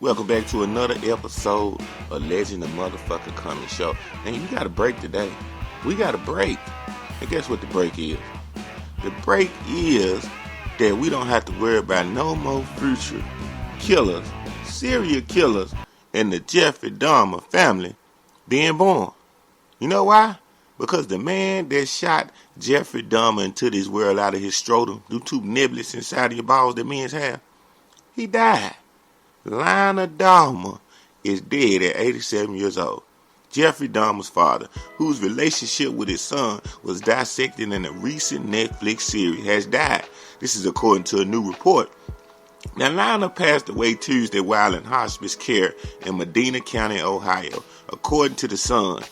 Welcome back to another episode of Legend of Motherfucking Coming Show. And you got a break today. We got a break. And guess what the break is? The break is that we don't have to worry about no more future killers, serial killers, in the Jeffrey Dahmer family being born. You know why? Because the man that shot Jeffrey Dahmer into this world out of his scrotum, do two niblets inside of your balls that men's have, he died. Lionel Dahmer is dead at 87 years old. Jeffrey Dahmer's father, whose relationship with his son was dissected in a recent Netflix series, has died. This is according to a new report. Now, Lionel passed away Tuesday while in hospice care in Medina County, Ohio, according to the Sun.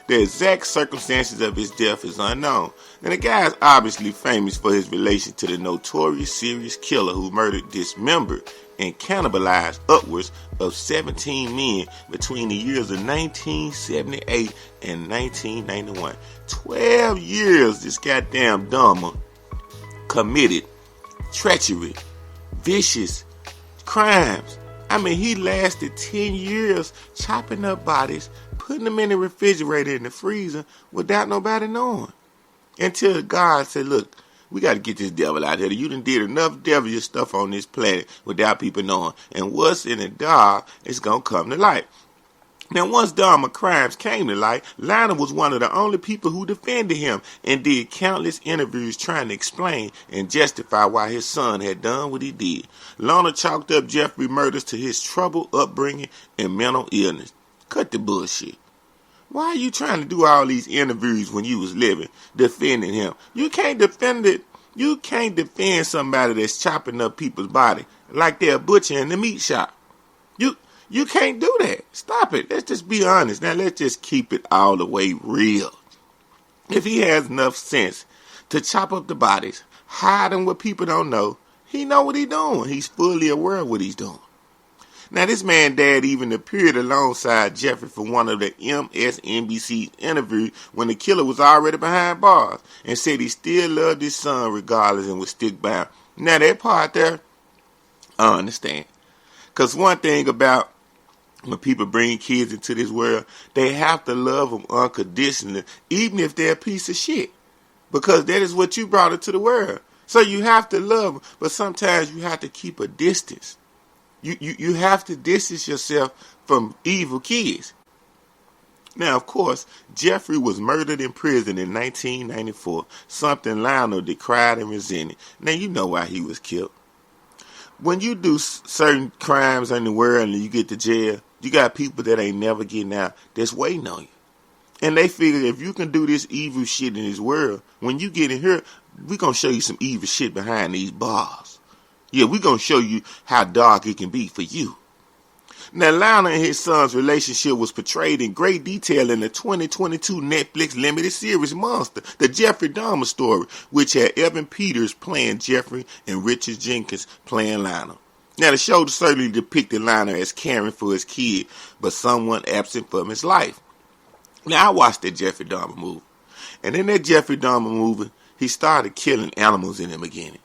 The exact circumstances of his death is unknown, and the guy is obviously famous for his relation to the notorious serial killer who murdered, dismembered, and cannibalized upwards of 17 men between the years of 1978 and 1991. 12 years this goddamn Dahmer committed treachery, vicious crimes. I mean, he lasted 10 years chopping up bodies, putting them in the refrigerator in the freezer without nobody knowing. Until God said, look, we got to get this devil out here. You done did enough devilish stuff on this planet without people knowing. And what's in the dark is going to come to light. Now, once Dahmer crimes came to light, Lionel was one of the only people who defended him and did countless interviews trying to explain and justify why his son had done what he did. Lionel chalked up Jeffrey murders to his troubled upbringing and mental illness. Cut the bullshit. Why are you trying to do all these interviews when you was living, defending him? You can't defend it. You can't defend somebody that's chopping up people's body like they're a butcher in the meat shop. You can't do that. Stop it. Let's just be honest. Now, let's just keep it all the way real. If he has enough sense to chop up the bodies, hide them where people don't know, he know what he's doing. He's fully aware of what he's doing. Now, this man dad even appeared alongside Jeffrey for one of the MSNBC interviews when the killer was already behind bars and said he still loved his son regardless and would stick by him. Now, that part there, I understand. Because one thing about when people bring kids into this world, they have to love them unconditionally, even if they're a piece of shit. Because that is what you brought into the world. So you have to love them, but sometimes you have to keep a distance. You have to distance yourself from evil kids. Now, of course, Jeffrey was murdered in prison in 1994, something Lionel decried and resented. Now, you know why he was killed. When you do certain crimes in the world and you get to jail, you got people that ain't never getting out that's waiting on you. And they figure if you can do this evil shit in this world, when you get in here, we're going to show you some evil shit behind these bars. Yeah, we're going to show you how dark it can be for you. Now, Lionel and his son's relationship was portrayed in great detail in the 2022 Netflix limited series Monster, the Jeffrey Dahmer story, which had Evan Peters playing Jeffrey and Richard Jenkins playing Lionel. Now, the show certainly depicted Lionel as caring for his kid, but someone absent from his life. Now, I watched that Jeffrey Dahmer movie. And in that Jeffrey Dahmer movie, he started killing animals in the beginning.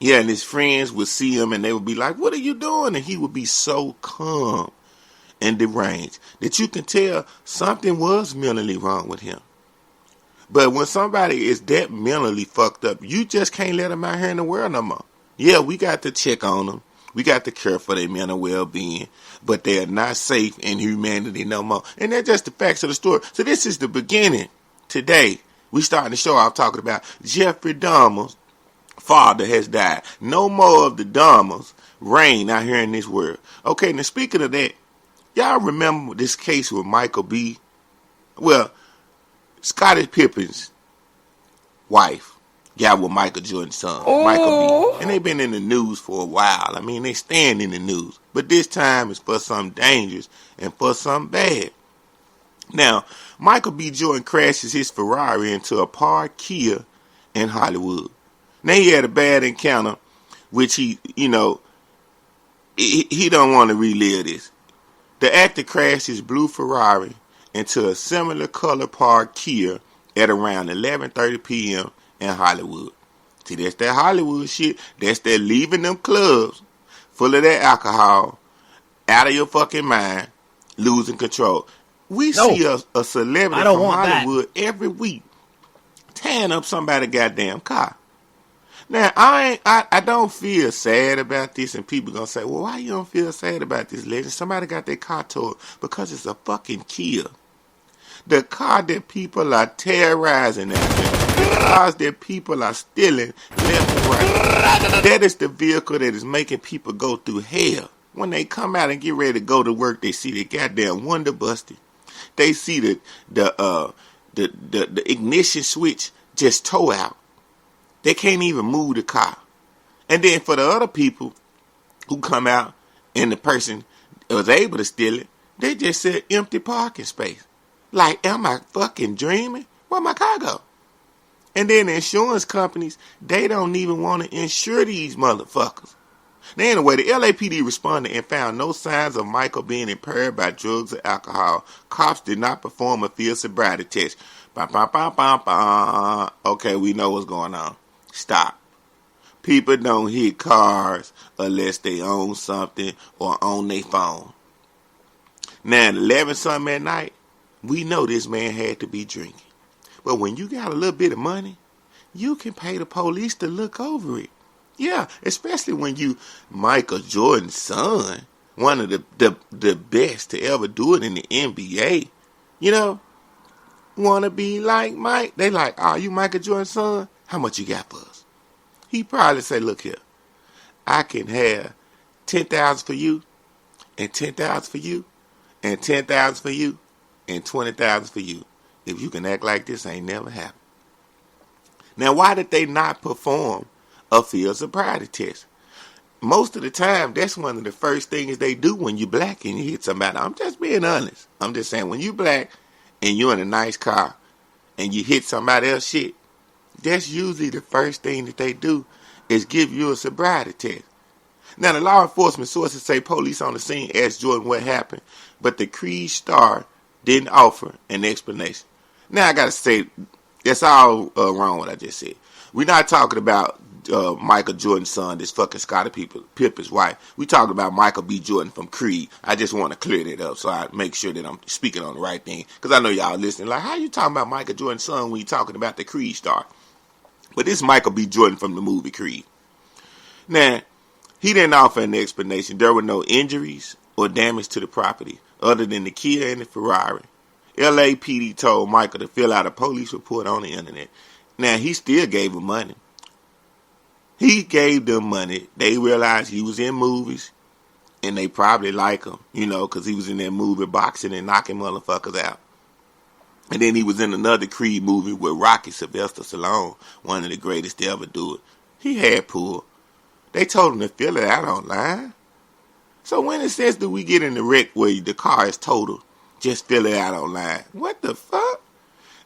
Yeah, and his friends would see him and they would be like, what are you doing? And he would be so calm and deranged that you can tell something was mentally wrong with him. But when somebody is that mentally fucked up, you just can't let them out here in the world no more. Yeah, we got to check on them. We got to care for their mental well-being, but they are not safe in humanity no more. And that's just the facts of the story. So this is the beginning. Today, we starting the show off talking about Jeffrey Dahmer's father has died. No more of the Dahmers reign out here in this world. Okay, now speaking of that, y'all remember this case with Scottie Pippen's wife got with Michael Jordan's son, Michael B. And they've been in the news for a while. I mean, they stand in the news. But this time it's for something dangerous and for something bad. Now, Michael B. Jordan crashes his Ferrari into a parked Kia in Hollywood. Now, he had a bad encounter, which he don't want to relive this. The actor crashed his blue Ferrari into a similar color parked Kia at around 11:30 p.m. in Hollywood. See, that's that Hollywood shit. That's that leaving them clubs full of that alcohol out of your fucking mind, losing control. We see a celebrity from Hollywood every week tearing up somebody's goddamn car. Now, I don't feel sad about this, and people gonna say, well, why you don't feel sad about this, legend? Somebody got their car towed. Because it's a fucking kill. The car that people are terrorizing out there, the cars that people are stealing left and right, that is the vehicle that is making people go through hell. When they come out and get ready to go to work, they see the goddamn window busted. They see the ignition switch just toe out. They can't even move the car. And then for the other people who come out and the person was able to steal it, they just said empty parking space. Like, am I fucking dreaming? Where my car go? And then the insurance companies, they don't even want to insure these motherfuckers. Now, anyway, the LAPD responded and found no signs of Michael being impaired by drugs or alcohol. Cops did not perform a field sobriety test. Okay, we know what's going on. Stop. People don't hit cars unless they own something or on their phone. Now, at 11 something at night, we know this man had to be drinking. But when you got a little bit of money, you can pay the police to look over it. Yeah, especially when you Michael Jordan's son, one of the best to ever do it in the NBA. You know, want to be like Mike? They like, oh, you Michael Jordan's son? How much you got for us? He probably say, look here, I can have 10,000 for you, and 10,000 for you, and 10,000 for you, and 20,000 for you. If you can act like this, ain't never happened. Now, why did they not perform a field sobriety test? Most of the time, that's one of the first things they do when you black and you hit somebody. I'm just being honest. I'm just saying, when you black and you're in a nice car and you hit somebody else's shit, that's usually the first thing that they do is give you a sobriety test. Now, the law enforcement sources say police on the scene asked Jordan what happened, but the Creed star didn't offer an explanation. Now, I got to say, that's all wrong what I just said. We're not talking about Michael Jordan's son, this fucking Scottie Pippen's wife. We talking about Michael B. Jordan from Creed. I just want to clear that up so I make sure that I'm speaking on the right thing. Because I know y'all listening like, how you talking about Michael Jordan's son when you talking about the Creed star? But this is Michael B. Jordan from the movie Creed. Now, he didn't offer an explanation. There were no injuries or damage to the property other than the Kia and the Ferrari. LAPD told Michael to fill out a police report on the internet. Now, he still gave them money. He gave them money. They realized he was in movies, and they probably like him, you know, because he was in that movie boxing and knocking motherfuckers out. And then he was in another Creed movie with Rocky Sylvester Stallone, one of the greatest to ever do it. He had pull. They told him to fill it out online. So when it says that we get in the wreck where the car is total, just fill it out online. What the fuck?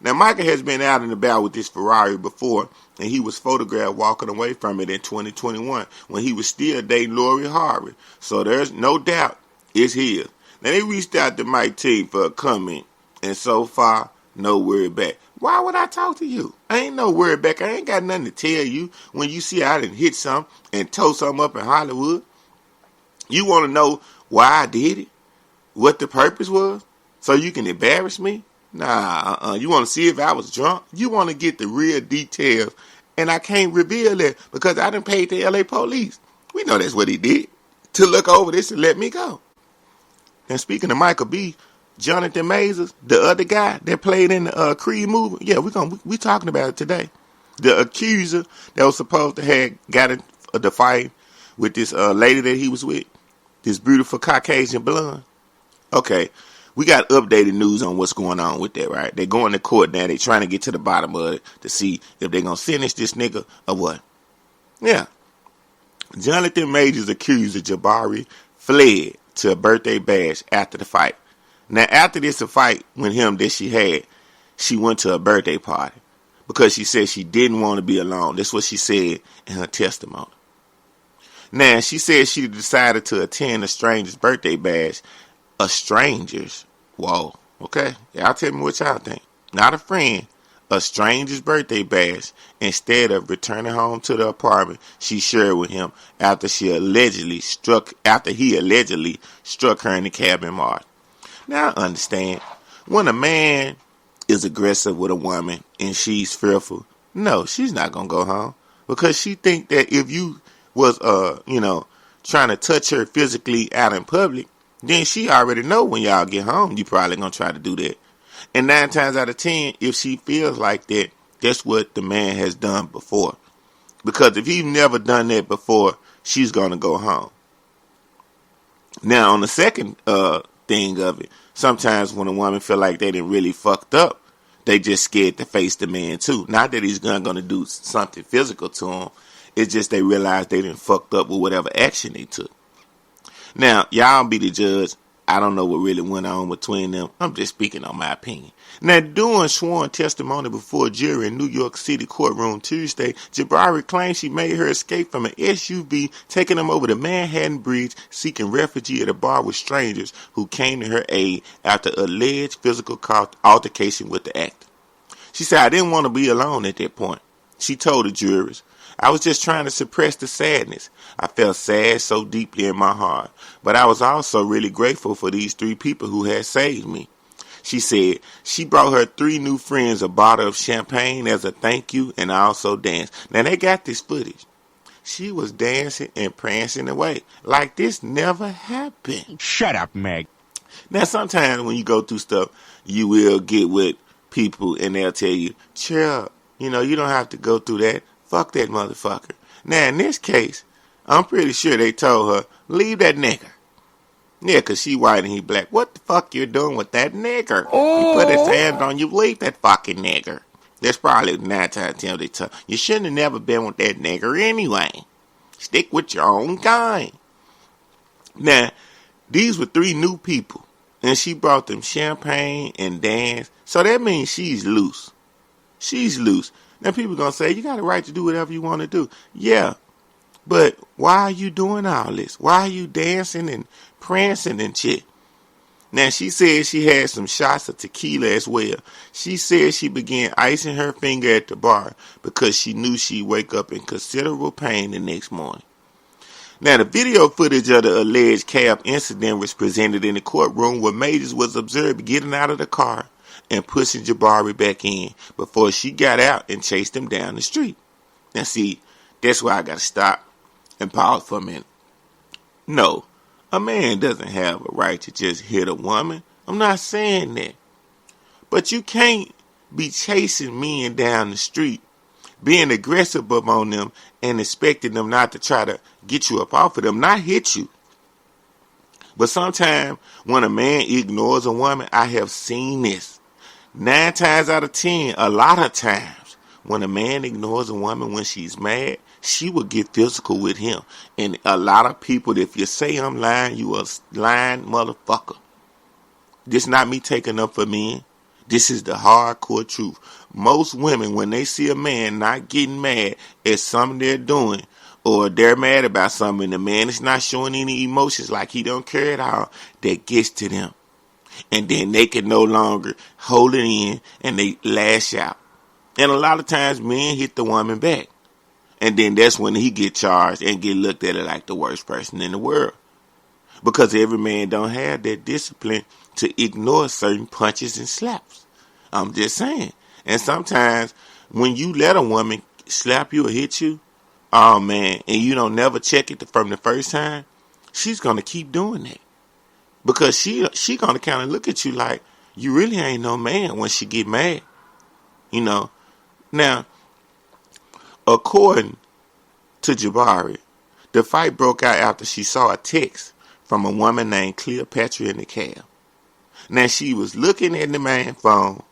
Now, Michael has been out and about with this Ferrari before, and he was photographed walking away from it in 2021 when he was still dating Lori Harvey. So there's no doubt it's his. Now, they reached out to Mike T for a comment, and so far, no word back. Why would I talk to you? I ain't no word back. I ain't got nothing to tell you when you see I done hit something and tow something up in Hollywood. You want to know why I did it? What the purpose was? So you can embarrass me? Nah, You want to see if I was drunk? You want to get the real details, and I can't reveal that because I done paid the LA police. We know that's what he did, to look over this and let me go. And speaking of Michael B., Jonathan Majors, the other guy that played in the Creed movie, yeah, we talking about it today. The accuser that was supposed to have got in the fight with this lady that he was with, this beautiful Caucasian blonde. Okay, we got updated news on what's going on with that, right? They're going to court now. They're trying to get to the bottom of it to see if they're going to finish this nigga or what. Yeah. Jonathan Majors accuser Jabari fled to a birthday bash after the fight. Now, after this fight with him that she had, she went to a birthday party because she said she didn't want to be alone. That's what she said in her testimony. Now, she said she decided to attend a stranger's birthday bash. A stranger's? Whoa. Okay. Y'all tell me what y'all think. Not a friend. a stranger's birthday bash instead of returning home to the apartment she shared with him after he allegedly struck her in the cabin mart. Now I understand, when a man is aggressive with a woman and she's fearful, no, she's not gonna go home, because she think that if you was trying to touch her physically out in public, then she already know when y'all get home you probably gonna try to do that. And 9 times out of 10, if she feels like that, that's what the man has done before. Because if he's never done that before, she's gonna go home. Now, on the second thing of it, sometimes when a woman feel like they done really fucked up, they just scared to face the man too. Not that he's gonna do something physical to them. It's just they realize they done fucked up with whatever action they took. Now, y'all be the judge. I don't know what really went on between them. I'm just speaking on my opinion. Now, during sworn testimony before a jury in New York City courtroom Tuesday, Jabari claimed she made her escape from an SUV, taking them over the Manhattan Bridge, seeking refuge at a bar with strangers who came to her aid after alleged physical altercation with the actor. She said, "I didn't want to be alone at that point." She told the jurors, "I was just trying to suppress the sadness. I felt sad so deeply in my heart. But I was also really grateful for these 3 people who had saved me." She said she brought her 3 new friends a bottle of champagne as a thank you and also danced. Now, they got this footage. She was dancing and prancing away like this never happened. Shut up, Meg. Now, sometimes when you go through stuff, you will get with people and they'll tell you, "Cheer up. You don't have to go through that. Fuck that motherfucker." Now, in this case, I'm pretty sure they told her, "Leave that nigger." Yeah, because she white and he black. What the fuck you doing with that nigger? He put his hand on you. Leave that fucking nigger. That's probably 9 times 10 they tell you. Shouldn't have never been with that nigger anyway. Stick with your own kind. Now, these were 3 new people, and she brought them champagne and dance. So that means she's loose. She's loose. Now, people going to say, you got a right to do whatever you want to do. Yeah. But why are you doing all this? Why are you dancing and prancing and shit? Now, she said she had some shots of tequila as well. She said she began icing her finger at the bar because she knew she'd wake up in considerable pain the next morning. Now, the video footage of the alleged cab incident was presented in the courtroom where Majors was observed getting out of the car and pushing Jabari back in before she got out and chased him down the street. Now, see, that's why I got to stop and pause for a minute. No, a man doesn't have a right to just hit a woman. I'm not saying that. But you can't be chasing men down the street, being aggressive on them, and expecting them not to try to get you up off of them, not hit you. But sometimes when a man ignores a woman, I have seen this. 9 times out of 10, a lot of times, when a man ignores a woman when she's mad, she will get physical with him. And a lot of people, if you say I'm lying, you a lying motherfucker. This not me taking up for men. This is the hardcore truth. Most women, when they see a man not getting mad at something they're doing, or they're mad about something, and the man is not showing any emotions, like he don't care at all, that gets to them. And then they can no longer hold it in, and they lash out. And a lot of times men hit the woman back. And then that's when he get charged and get looked at like the worst person in the world. Because every man don't have that discipline to ignore certain punches and slaps. I'm just saying. And sometimes when you let a woman slap you or hit you, oh man, and you don't never check it from the first time, she's going to keep doing that. Because she going to kind of look at you like, you really ain't no man when she get mad. Now, according to Jabari, the fight broke out after she saw a text from a woman named Cleopatra in the cab. Now, she was looking at the man's phone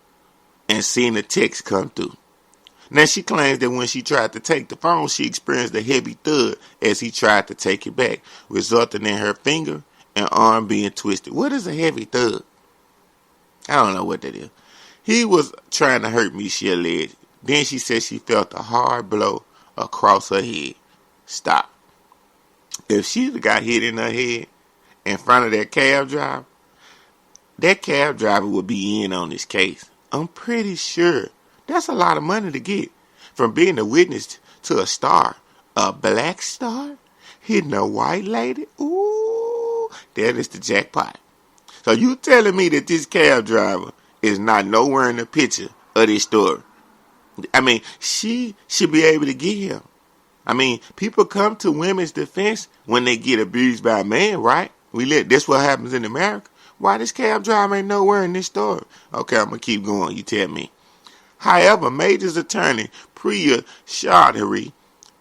and seeing the text come through. Now, she claims that when she tried to take the phone, she experienced a heavy thud as he tried to take it back, resulting in her finger and arm being twisted. What is a heavy thud? I don't know what that is. He was trying to hurt me, she alleged. Then she said she felt a hard blow across her head. Stop. If she got hit in her head in front of that cab driver would be in on this case. I'm pretty sure That's a lot of money to get from being a witness to a star, a black star, hitting a white lady. Ooh, that is the jackpot. So you telling me that this cab driver is not nowhere in the picture of this story? I mean, she should be able to get him. I mean, people come to women's defense when they get abused by a man, right? This what happens in America. Why this cab driver ain't nowhere in this story? Okay, I'm going to keep going. You tell me. However, Major's attorney, Priya Chaudhary,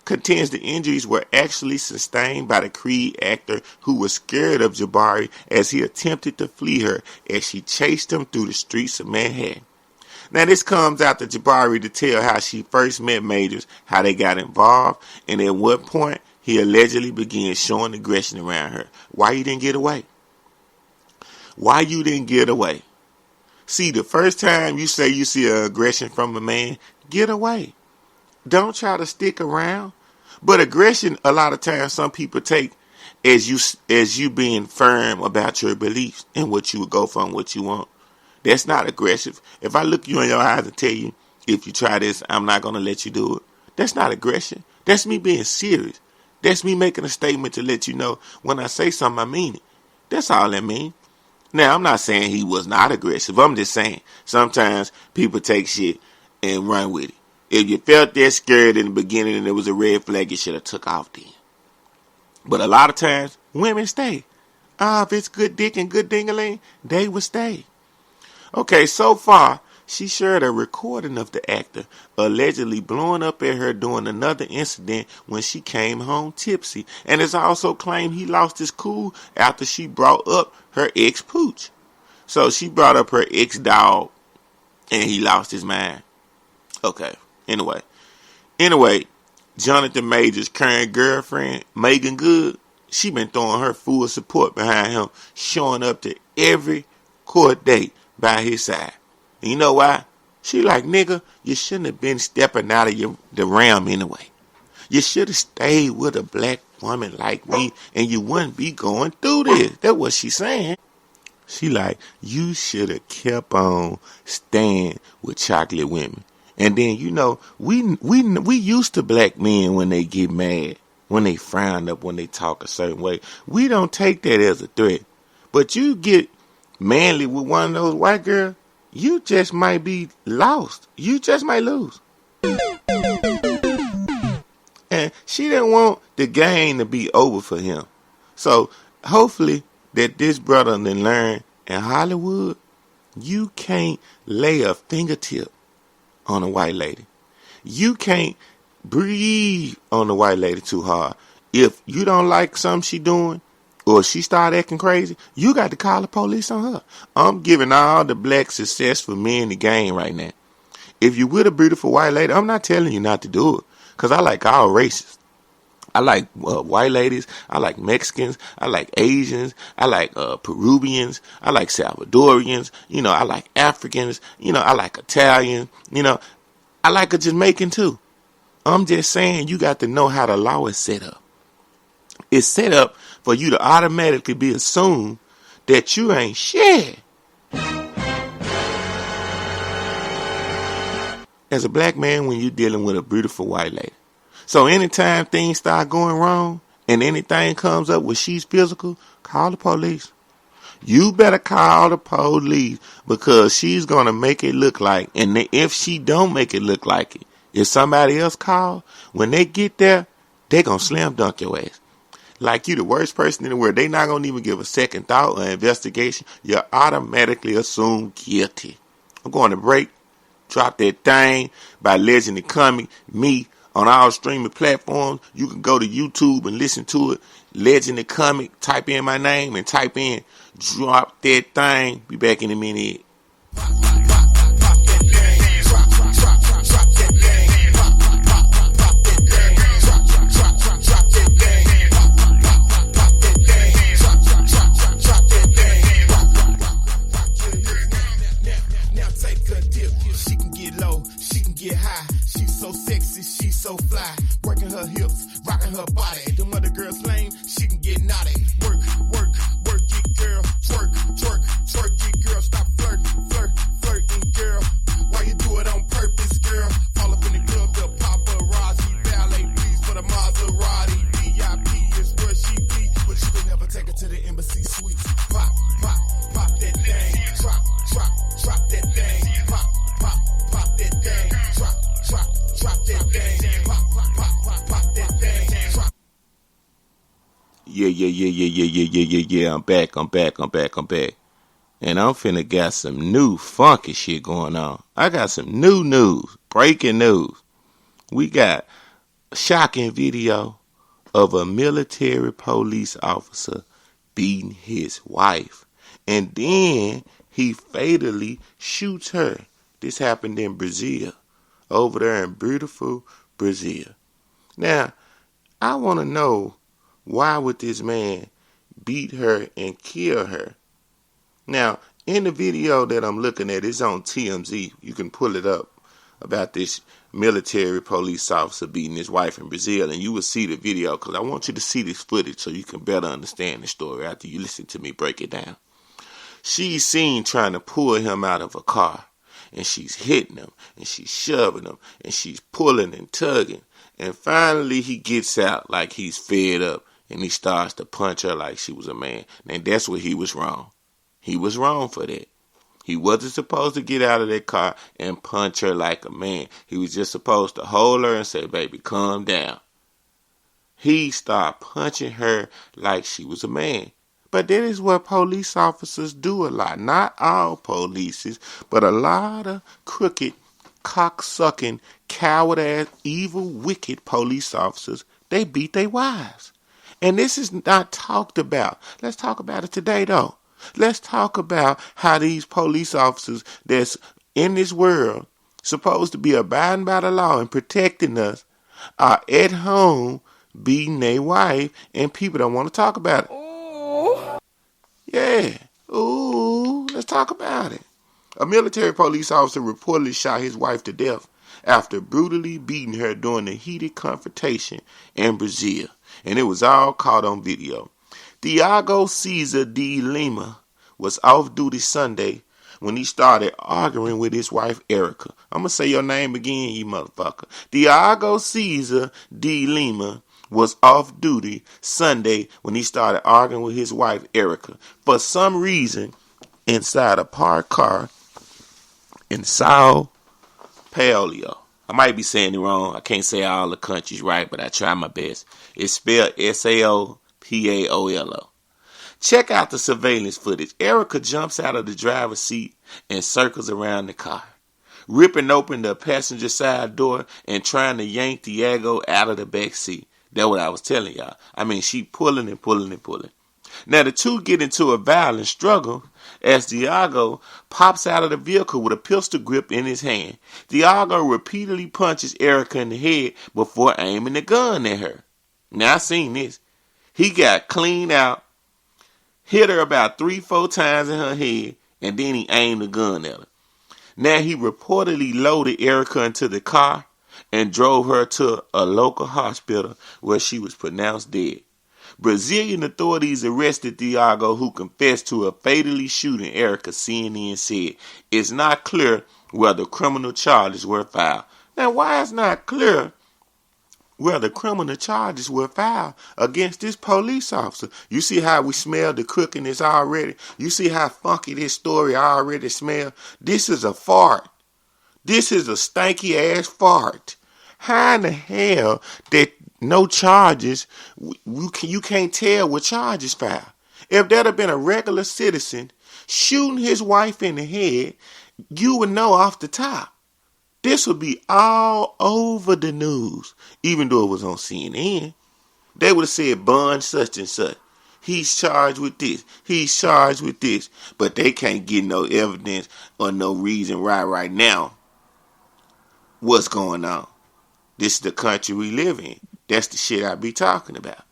contends the injuries were actually sustained by the Creed actor who was scared of Jabari as he attempted to flee her as she chased him through the streets of Manhattan. Now, this comes after Jabari to tell how she first met Majors, how they got involved, and at what point he allegedly began showing aggression around her. Why you didn't get away? Why you didn't get away? See, the first time you say you see aggression from a man, get away. Don't try to stick around. But aggression, a lot of times, some people take as you being firm about your beliefs and what you would go for and what you want. That's not aggressive. If I look you in your eyes and tell you, if you try this, I'm not going to let you do it. That's not aggression. That's me being serious. That's me making a statement to let you know when I say something, I mean it. That's all that means. Now, I'm not saying he was not aggressive. I'm just saying sometimes people take shit and run with it. If you felt that scared in the beginning and it was a red flag, you should have took off then. But a lot of times, women stay. If it's good dick and good ding-a-ling, they will stay. Okay, so far, she shared a recording of the actor allegedly blowing up at her during another incident when she came home tipsy. And it's also claimed he lost his cool after she brought up her ex-pooch. So she brought up her ex-dog and he lost his mind. Okay. Anyway, Jonathan Major's current girlfriend, Megan Good, she been throwing her full support behind him, showing up to every court date by his side. And you know why? She like, nigga, you shouldn't have been stepping out of the realm anyway. You should have stayed with a black woman like me and you wouldn't be going through this. That's what she's saying. She like, you should have kept on staying with chocolate women. And then, you know, we used to black men when they get mad, when they frown up, when they talk a certain way. We don't take that as a threat. But you get manly with one of those white girls, you just might be lost. You just might lose. And she didn't want the game to be over for him. So hopefully that this brother then learn in Hollywood, you can't lay a fingertip on a white lady. You can't breathe on the white lady too hard. If you don't like something she doing, or she start acting crazy, you got to call the police on her. I'm giving all the black successful men the game right now. If you with a beautiful white lady, I'm not telling you not to do it. Because I like all races. I like white ladies. I like Mexicans. I like Asians. I like Peruvians. I like Salvadorians. You know, I like Africans. You know, I like Italians. You know, I like a Jamaican too. I'm just saying you got to know how the law is set up. It's set up for you to automatically be assumed that you ain't shit. As a black man, when you're dealing with a beautiful white lady. So anytime things start going wrong and anything comes up where she's physical, call the police. You better call the police because she's going to make it look like, and if she don't make it look like it, if somebody else call, when they get there, they going to slam dunk your ass. Like you the worst person in the world. They not going to even give a second thought or investigation. You're automatically assumed guilty. I'm going to break. Drop That Thing by Legend and Comic. Me on all streaming platforms. You can go to YouTube and listen to it. Legend and Comic. Type in my name and type in Drop That Thing. Be back in a minute. So sexy, she's so fly, working her hips, rocking her body. Them other girls lame, she can get naughty. Work, work, work it, girl. Twerk, twerk, twerk it, girl. Stop flirting. Yeah. I'm back. And I'm finna got some new funky shit going on. I got some new news, breaking news. We got a shocking video of a military police officer beating his wife. And then he fatally shoots her. This happened in Brazil, over there in beautiful Brazil. Now, I want to know, why would this man beat her and kill her? Now, in the video that I'm looking at, it's on TMZ. You can pull it up, about this military police officer beating his wife in Brazil, and you will see the video, because I want you to see this footage so you can better understand the story after you listen to me break it down. She's seen trying to pull him out of a car, and she's hitting him, and she's shoving him, and she's pulling and tugging, and finally he gets out like he's fed up, and he starts to punch her like she was a man. And that's where he was wrong. He was wrong for that. He wasn't supposed to get out of that car and punch her like a man. He was just supposed to hold her and say, baby, calm down. He started punching her like she was a man. But that is what police officers do a lot. Not all polices, but a lot of crooked, cocksucking, coward-ass, evil, wicked police officers, they beat their wives. And this is not talked about. Let's talk about it today, though. Let's talk about how these police officers that's in this world, supposed to be abiding by the law and protecting us, are at home beating their wife, and people don't want to talk about it. Ooh. Yeah. Ooh, let's talk about it. A military police officer reportedly shot his wife to death after brutally beating her during a heated confrontation in Brazil. And it was all caught on video. Thiago Cesar de Lima was off duty Sunday when he started arguing with his wife Erica. I'm going to say your name again, you motherfucker. Thiago Cesar de Lima was off duty Sunday when he started arguing with his wife Erica. For some reason, inside a parked car in Sao Paulo. I might be saying it wrong. I can't say all the countries right, but I try my best. It's spelled Sao Paulo. Check out the surveillance footage. Erica jumps out of the driver's seat and circles around the car, ripping open the passenger side door and trying to yank Thiago out of the back seat. That's what I was telling y'all. I mean, she pulling and pulling and pulling. Now, the two get into a violent struggle as Thiago pops out of the vehicle with a pistol grip in his hand. Thiago repeatedly punches Erica in the head before aiming the gun at her. Now, I seen this. He got clean out, hit her about 3-4 times in her head, and then he aimed the gun at her. Now, he reportedly loaded Erica into the car and drove her to a local hospital where she was pronounced dead. Brazilian authorities arrested Thiago, who confessed to fatally shooting Erica. CNN said it's not clear whether criminal charges were filed. Now, why is not clear whether criminal charges were filed against this police officer? You see how we smell the crookedness already? You see how funky this story already smells? This is a fart. This is a stanky ass fart. How in the hell that no charges, you can't tell what charges filed? If that had been a regular citizen shooting his wife in the head, you would know off the top. This would be all over the news, even though it was on CNN. They would have said bond such and such. He's charged with this. He's charged with this. But they can't get no evidence or no reason right now what's going on. This is the country we live in. That's the shit I be talking about.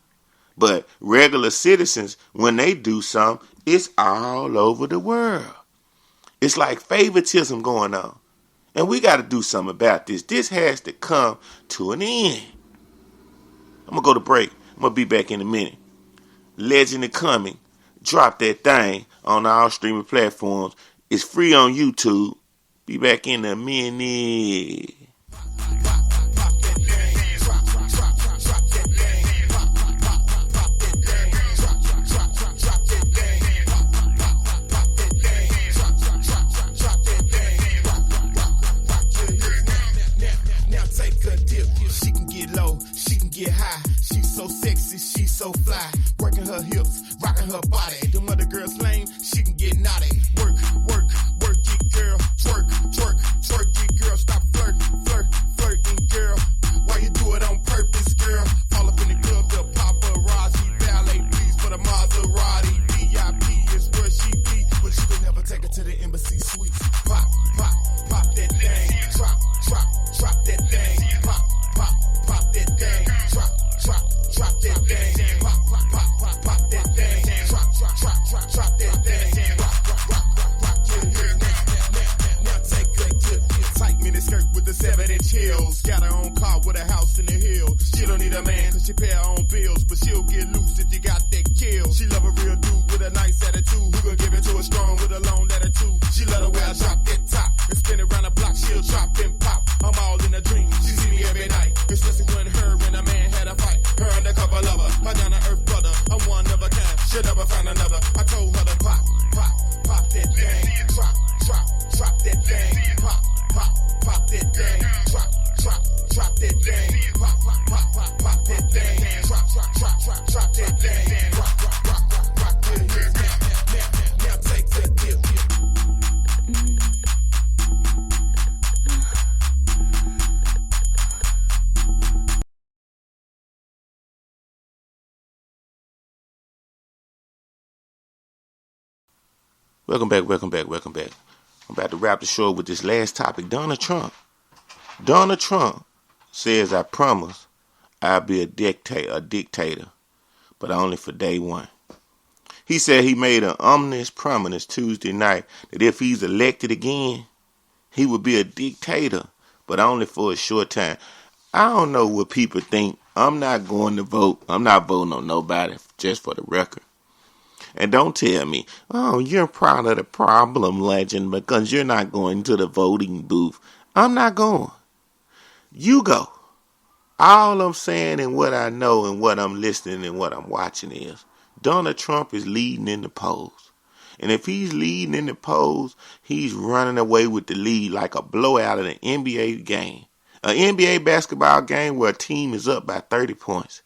But regular citizens, when they do something, it's all over the world. It's like favoritism going on. And we got to do something about this. This has to come to an end. I'm going to go to break. I'm going to be back in a minute. Legend of Coming. Drop that thing on all streaming platforms. It's free on YouTube. Be back in a minute. Get high, she's so sexy, she's so fly. Working her pills. Got her own car with a house in the hill. She don't need a man cause she pay her own bills, but she'll get loose if you got that kill. She love a real dude with a nice attitude, who gon' give it to her strong with a long attitude. She love the way I drop that top and spin it around the block. She'll drop and pop. I'm all in a dream. She see me every night, especially when her and a man had a fight. Her undercover lover, my down to earth brother. I'm one of a kind, she'll never find another. I told her to pop, pop, pop that thing. Drop, drop, drop that thing. Pop, pop, pop that thing. Drop, drop, drop that thing. Pop, pop, pop, pop, pop that thing. Drop, drop, drop, drop, drop that thing. Rock, rock, rock, rock, rock till it hits. Now take that dip. Welcome back. I'm about to wrap the show with this last topic. Donald Trump. Donald Trump says, I promise I'll be a dictator, but only for day one. He said he made an ominous promise Tuesday night that if he's elected again, he would be a dictator, but only for a short time. I don't know what people think. I'm not going to vote. I'm not voting on nobody, just for the record. And don't tell me, oh, you're part of the problem, legend, because you're not going to the voting booth. I'm not going. You go. All I'm saying and what I know and what I'm listening and what I'm watching is Donald Trump is leading in the polls. And if he's leading in the polls, he's running away with the lead like a blowout in an NBA game. An NBA basketball game where a team is up by 30 points.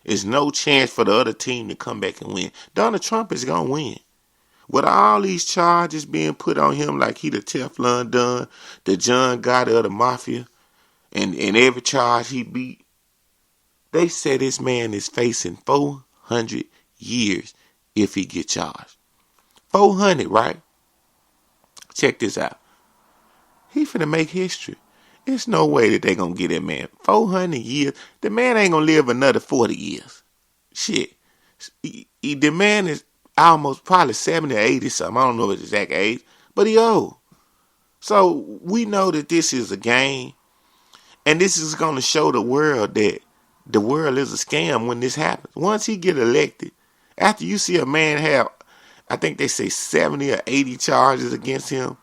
There's no chance for the other team to come back and win. Donald Trump is going to win. With all these charges being put on him like he the Teflon Don, the John Gotti of the mafia, and every charge he beat, they say this man is facing 400 years if he get charged. 400, right? Check this out. He finna make history. There's no way that they gonna get that man 400 years. The man ain't gonna live another 40 years. Shit. The man is almost probably 70 or 80 something. I don't know his exact age, but he old. So we know that this is a game, and this is gonna show the world that the world is a scam when this happens. Once he get elected, after you see a man have, I think they say 70 or 80 charges against him,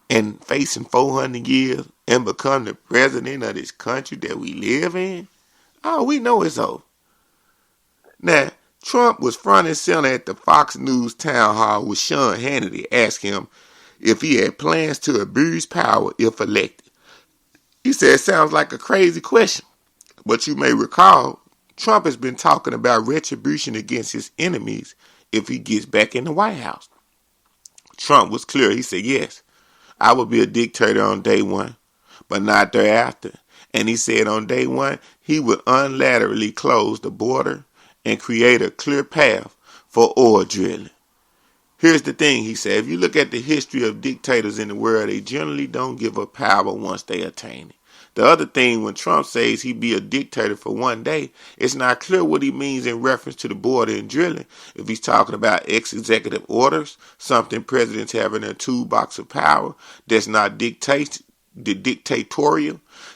and facing 400 years and become the president of this country that we live in, oh, we know it's over. Now, Trump was front and center at the Fox News town hall with Sean Hannity asking him if he had plans to abuse power if elected. He said it sounds like a crazy question, but you may recall Trump has been talking about retribution against his enemies if he gets back in the White House. Trump was clear. He said, yes, I will be a dictator on day one, but not thereafter. And he said on day one, he would unilaterally close the border and create a clear path for oil drilling. Here's the thing, he said, if you look at the history of dictators in the world, they generally don't give up power once they attain it. The other thing, when Trump says he'd be a dictator for one day, it's not clear what he means in reference to the border and drilling. If he's talking about executive orders, something presidents have in their toolbox of power that's not dictatorial.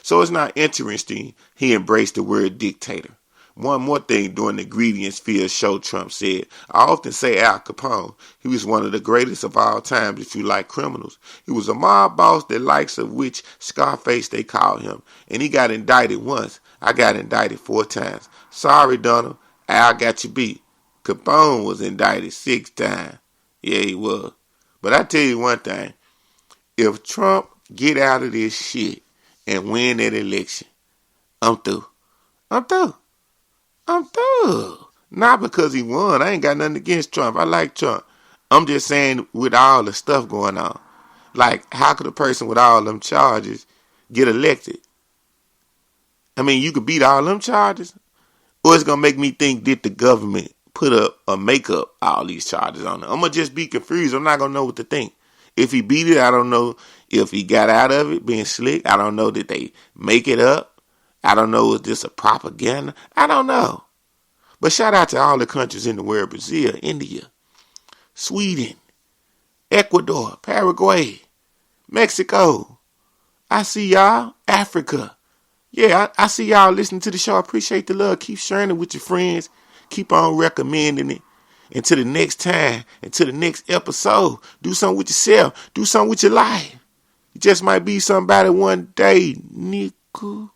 So it's not interesting he embraced the word dictator. One more thing during the Ingredients Field show, Trump said, I often say Al Capone. He was one of the greatest of all times if you like criminals. He was a mob boss, the likes of which Scarface they call him. And he got indicted once. I got indicted 4 times. Sorry, Donald. Al got you beat. Capone was indicted 6 times. Yeah, he was. But I tell you one thing. If Trump get out of this shit and win that election, I'm through. I'm through. Not because he won. I ain't got nothing against Trump. I like Trump. I'm just saying with all the stuff going on. Like, how could a person with all them charges get elected? I mean, you could beat all them charges? Or it's going to make me think that the government put up or make up all these charges on him. I'm going to just be confused. I'm not going to know what to think. If he beat it, I don't know if he got out of it being slick. I don't know that they make it up. I don't know if this a propaganda. I don't know. But shout out to all the countries in the world. Brazil, India, Sweden, Ecuador, Paraguay, Mexico. I see y'all. Africa. Yeah, I see y'all listening to the show. I appreciate the love. Keep sharing it with your friends. Keep on recommending it. Until the next time, until the next episode, do something with yourself. Do something with your life. You just might be somebody one day, nigga.